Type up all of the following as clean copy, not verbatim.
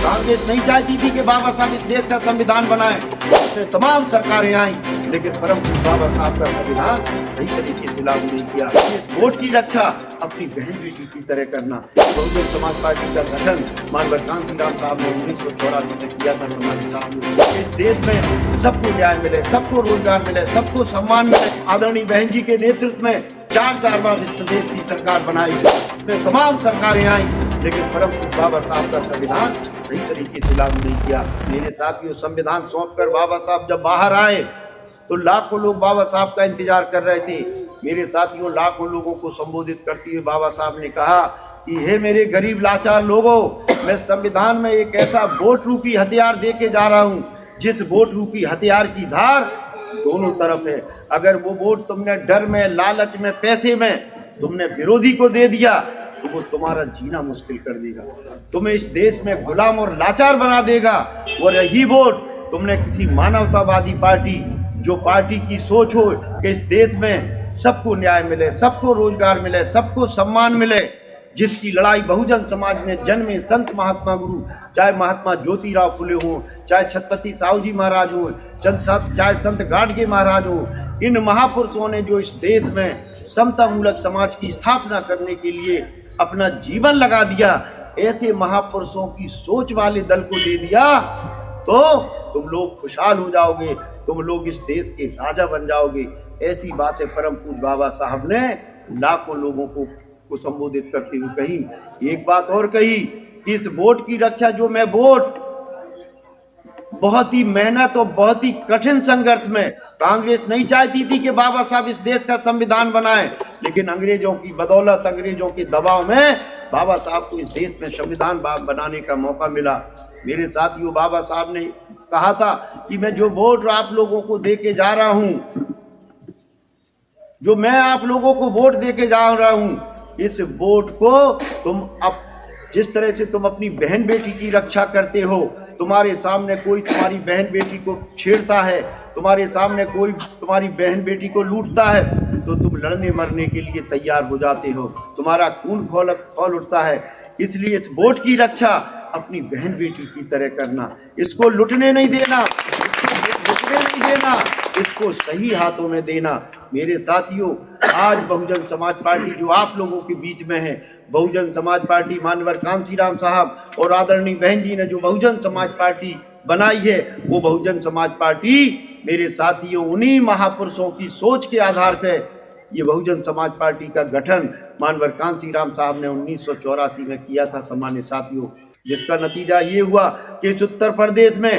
कांग्रेस नहीं चाहती थी कि बाबा साहब इस देश का संविधान बनाए, उसने तमाम सरकारें आई, लेकिन परम पूज्य बाबा साहब का संविधान सही तरीके से लागू नहीं किया। इस वोट की रक्षा अपनी बहन बेटी की तरह करना। बहुजन समाज पार्टी का गठन मानवर कांसीराम साहब ने 1984 में किया था। समाज साहब इस देश में सबको न्याय मिले, सबको रोजगार मिले, सबको सम्मान मिले। आदरणीय बहन जी के नेतृत्व में 4 बार इस प्रदेश की सरकार बनाई, इसमें तमाम सरकारें आई, लेकिन परम पूज्य बाबा साहब का संविधान सही तरीके से लागू नहीं किया। मेरे साथियों, संविधान सौंपकर बाबा साहब जब बाहर आए तो लाखों लोग बाबा साहब का इंतजार कर रहे थे। मेरे साथियों, लाखों लोगों को संबोधित करते हुए बाबा साहब ने कहा कि हे मेरे गरीब लाचार लोगों, मैं संविधान में एक ऐसा वोट रूपी हथियार दे के जा रहा हूँ, जिस वोट रूपी हथियार की धार दोनों तरफ है। अगर वो वोट तुमने डर में, लालच में, पैसे में तुमने विरोधी को दे दिया तो वो तुम्हारा जीना मुश्किल कर देगा, तुम्हें इस देश में गुलाम और लाचार बना देगा। और यही वोट तुमने किसी मानवतावादी पार्टी, जो पार्टी की सोच हो कि इस देश में सबको न्याय मिले, सबको रोजगार मिले, सबको सम्मान मिले, जिसकी लड़ाई बहुजन समाज ने जन्मे संत महात्मा गुरु, चाहे महात्मा ज्योतिराव फुले हो, चाहे छत्रपति साहू जी महाराज हो, चाहे संत गाडगे महाराज हो, इन महापुरुषों ने जो इस देश में समता मूलक समाज की स्थापना करने के लिए अपना जीवन लगा दिया, ऐसे महापुरुषों की सोच वाले दल को दे दिया तो तुम लोग खुशहाल हो जाओगे, तुम लोग इस देश के राजा बन जाओगे। ऐसी बातें परम पूज्य बाबा साहब ने लाखों लोगों को संबोधित करते हुए कही। एक बात और कही कि इस वोट की रक्षा, जो मैं वोट बहुत ही मेहनत और बहुत ही कठिन संघर्ष में, कांग्रेस नहीं चाहती थी कि बाबा साहब इस देश का संविधान बनाए, लेकिन अंग्रेजों की बदौलत, अंग्रेजों के दबाव में बाबा साहब को इस देश में संविधान बनाने का मौका मिला। मेरे साथियों, बाबा साहब ने कहा था कि मैं जो वोट आप लोगों को दे के जा रहा हूं, जो मैं आप लोगों को वोट दे के जा रहा हूं, इस वोट को तुम अब जिस तरह से तुम अपनी बहन बेटी की रक्षा करते हो, तुम्हारे सामने कोई तुम्हारी बहन बेटी को छेड़ता है, तुम्हारे सामने कोई तुम्हारी बहन बेटी को लूटता है, तो तुम लड़ने मरने के लिए तैयार हो जाते हो, तुम्हारा खून खौल उठता है। इसलिए इस वोट की रक्षा अपनी बहन बेटी की तरह करना, इसको लुटने नहीं देना, इसको सही हाथों में देना। मेरे साथियों, आज बहुजन समाज पार्टी जो आप लोगों के बीच में है, बहुजन समाज पार्टी मानवर कांसीराम साहब और आदरणीय बहन जी ने जो बहुजन समाज पार्टी बनाई है, वो बहुजन समाज पार्टी मेरे साथियों उन्हीं महापुरुषों की सोच के आधार पर ये बहुजन समाज पार्टी का गठन मानवर कांसीराम साहब ने 1984 में किया था। सम्मानित साथियों, जिसका नतीजा ये हुआ कि इस उत्तर प्रदेश में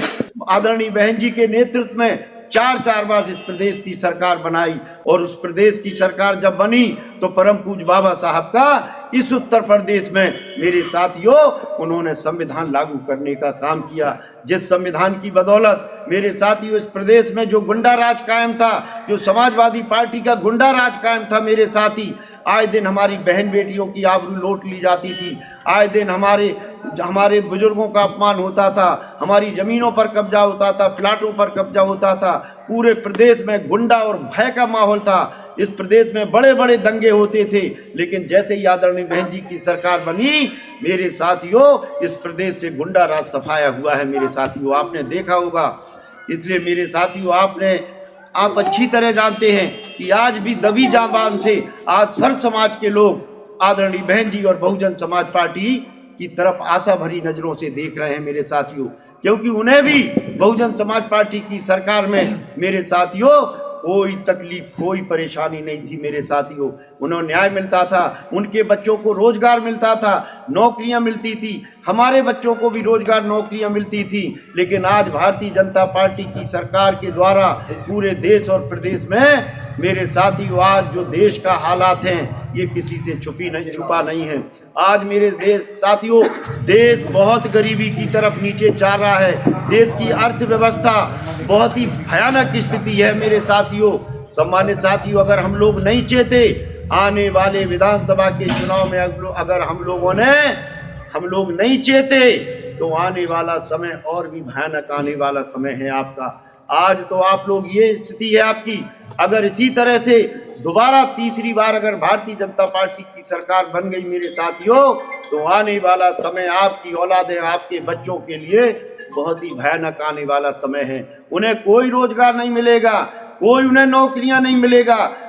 आदरणीय बहन जी के नेतृत्व में 4 बार इस प्रदेश की सरकार बनाई, और उस प्रदेश की सरकार जब बनी तो परम पूज्य बाबा साहब का इस उत्तर प्रदेश में मेरे साथियों उन्होंने संविधान लागू करने का काम किया, जिस संविधान की बदौलत मेरे साथियों इस प्रदेश में जो गुंडा राज कायम था, जो समाजवादी पार्टी का गुंडा राज कायम था, मेरे साथी आए दिन हमारी बहन बेटियों की आबरू लूट ली जाती थी, आए दिन हमारे बुजुर्गों का अपमान होता था, हमारी जमीनों पर कब्जा होता था, प्लाटों पर कब्जा होता था, पूरे प्रदेश में गुंडा और भय का माहौल था। इस प्रदेश में बड़े बड़े दंगे होते थे, लेकिन जैसे ही आदरणीय बहन जी की सरकार बनी, मेरे साथियों इस प्रदेश से गुंडा राज सफाया हुआ है। मेरे साथियों, आपने देखा होगा। इसलिए मेरे साथियों, आप अच्छी तरह जानते हैं कि आज भी दबी जाबान से आज सर्व समाज के लोग आदरणीय बहन जी और बहुजन समाज पार्टी की तरफ आशा भरी नजरों से देख रहे हैं मेरे साथियों, क्योंकि उन्हें भी बहुजन समाज पार्टी की सरकार में मेरे साथियों कोई तकलीफ, कोई परेशानी नहीं थी। मेरे साथियों, उन्हें न्याय मिलता था, उनके बच्चों को रोजगार मिलता था, नौकरियां मिलती थी, हमारे बच्चों को भी रोजगार, नौकरियां मिलती थी। लेकिन आज भारतीय जनता पार्टी की सरकार के द्वारा पूरे देश और प्रदेश में मेरे साथियों आज जो देश का हालात हैं, ये किसी से छुपा नहीं है। आज मेरे साथियों देश बहुत गरीबी की तरफ नीचे जा रहा है, देश की अर्थव्यवस्था बहुत ही भयानक स्थिति है। मेरे साथियों, सम्मानित साथियों, अगर हम लोग नहीं चेते, आने वाले विधानसभा के चुनाव में अगर हम लोग नहीं चेते, तो आने वाला समय और भी भयानक आने वाला समय है आपका। आज तो आप लोग, ये स्थिति है आपकी। अगर इसी तरह से दोबारा तीसरी बार अगर भारतीय जनता पार्टी की सरकार बन गई मेरे साथियों, तो आने वाला समय आपकी औलादे, आपके बच्चों के लिए बहुत ही भयानक आने वाला समय है। उन्हें कोई रोजगार नहीं मिलेगा, कोई उन्हें नौकरियां नहीं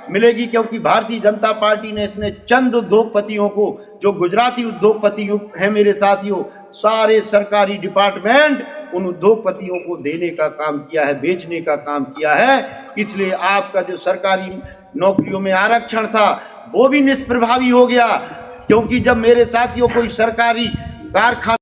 मिलेगी, क्योंकि भारतीय जनता पार्टी ने इसने चंद उद्योगपतियों को, जो गुजराती उद्योगपति हैं मेरे साथियों, सारे सरकारी डिपार्टमेंट उन उद्योगपतियों को देने का काम किया है, बेचने का काम किया है। इसलिए आपका जो सरकारी नौकरियों में आरक्षण था वो भी निष्प्रभावी हो गया, क्योंकि जब मेरे साथियों कोई सरकारी कारखाना